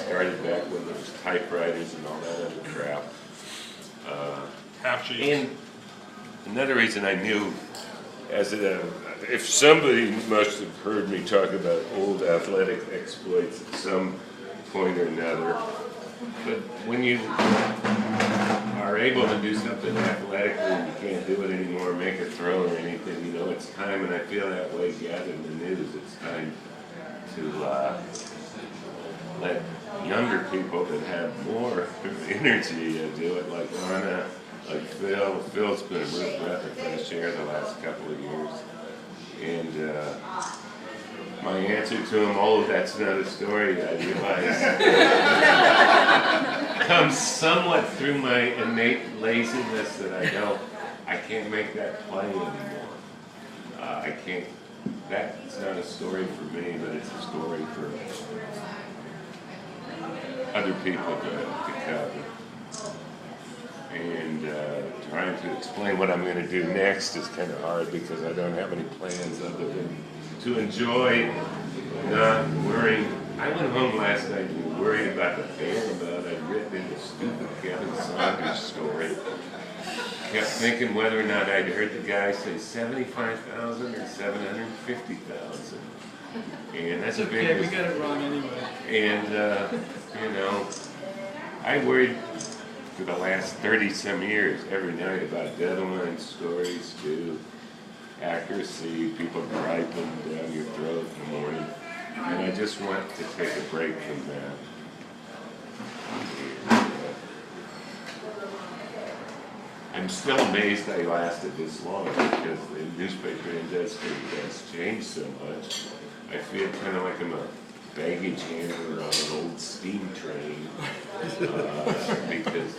started back when there was typewriters and all that other crap. Half sheets. And another reason I knew, if somebody must have heard me talk about old athletic exploits at some point or another, but when you are able to do something athletically and you can't do it anymore, make a throw or anything, you know, it's time, and I feel that way gathering the news, it's time to let younger people that have more energy do it, like Anna, like Phil. Phil's been a real breath of fresh air the last couple of years. And my answer to him, oh, that's not a story, I realize, comes somewhat through my innate laziness that I can't make that play anymore. I can't, that's not a story for me, but it's a story for other people to cover. And trying to explain what I'm going to do next is kind of hard because I don't have any plans other than to enjoy not worrying. I went home last night and worried about the bailout I'd written in the stupid Kevin Saunders story. Kept thinking whether or not I'd heard the guy say 75,000 or 750,000. And that's a big. Okay, we got it wrong anyway. And you know, I worried for the last 30-some years every night about deadline stories too, accuracy, people griping down your throat in the morning, and I just want to take a break from that. And, I'm still amazed I lasted this long because the newspaper industry has changed so much. I feel kind of like I'm a baggage handler on an old steam train because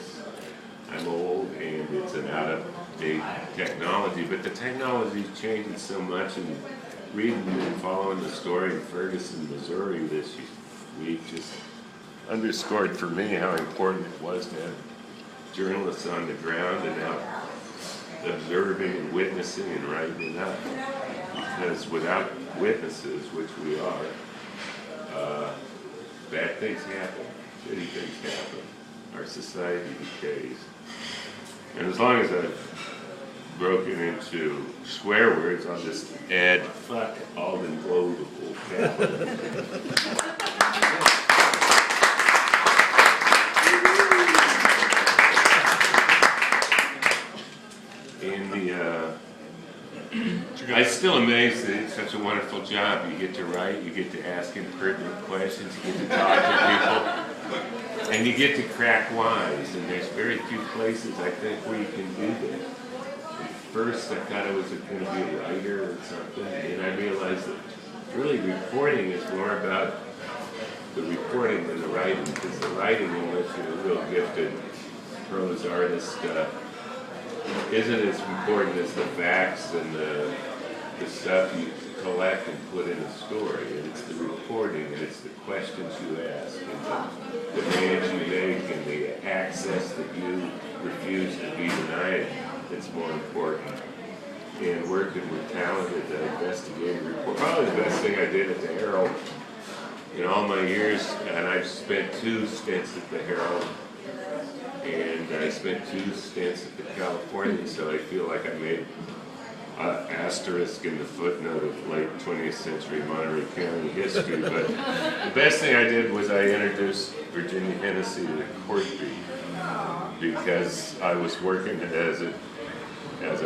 I'm old and it's an out-of-date technology, but the technology is changing so much, and reading and following the story in Ferguson, Missouri this week just underscored for me how important it was to have journalists on the ground and out observing and witnessing and writing it up. Because without witnesses, which we are, bad things happen, shitty things happen. Our society decays. And as long as I've broken into swear words, I'll just add fuck Alden Global capital. I'm still amazed that it's such a wonderful job. You get to write, you get to ask impertinent questions, you get to talk to people, and you get to crack wise. And there's very few places, I think, where you can do that. At first, I thought I was going to be a writer or something, and I realized that really reporting is more about the reporting than the writing, because the writing, unless you're a real gifted prose artist, isn't as important as the facts and the stuff you collect and put in a story. And it's the reporting, and it's the questions you ask, and the demands you make, and the access that you refuse to be denied that's more important. And working with talented investigative reporters, probably the best thing I did at the Herald in all my years, and I've spent 2 stints at the Herald, and I spent 2 stints at the Californian, so I feel like I made an asterisk in the footnote of late 20th century Monterey County history. But the best thing I did was I introduced Virginia Hennessy to the court beat, because I was working as a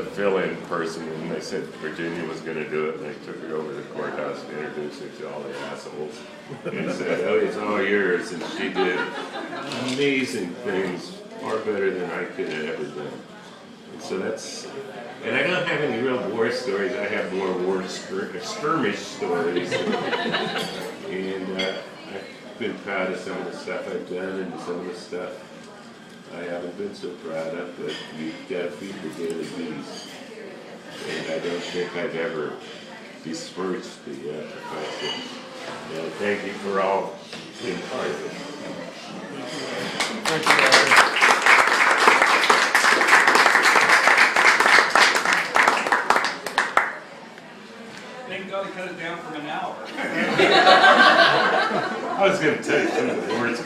fill-in person, and they said Virginia was going to do it, and they took her over to the courthouse and introduced her to all the assholes, and said, oh, it's all yours, and she did amazing things, far better than I could have ever done. And so that's, and I don't have any real war stories, I have more war skirmish stories, and I've been proud of some of the stuff I've done, and some of the stuff I haven't been so proud of, but you've got to feed the daily beast. And I don't think I've ever dispersed the profession. And thank you for all being part of it. Thank you, Larry. Thank God he cut it down from an hour. I was going to tell you some of the words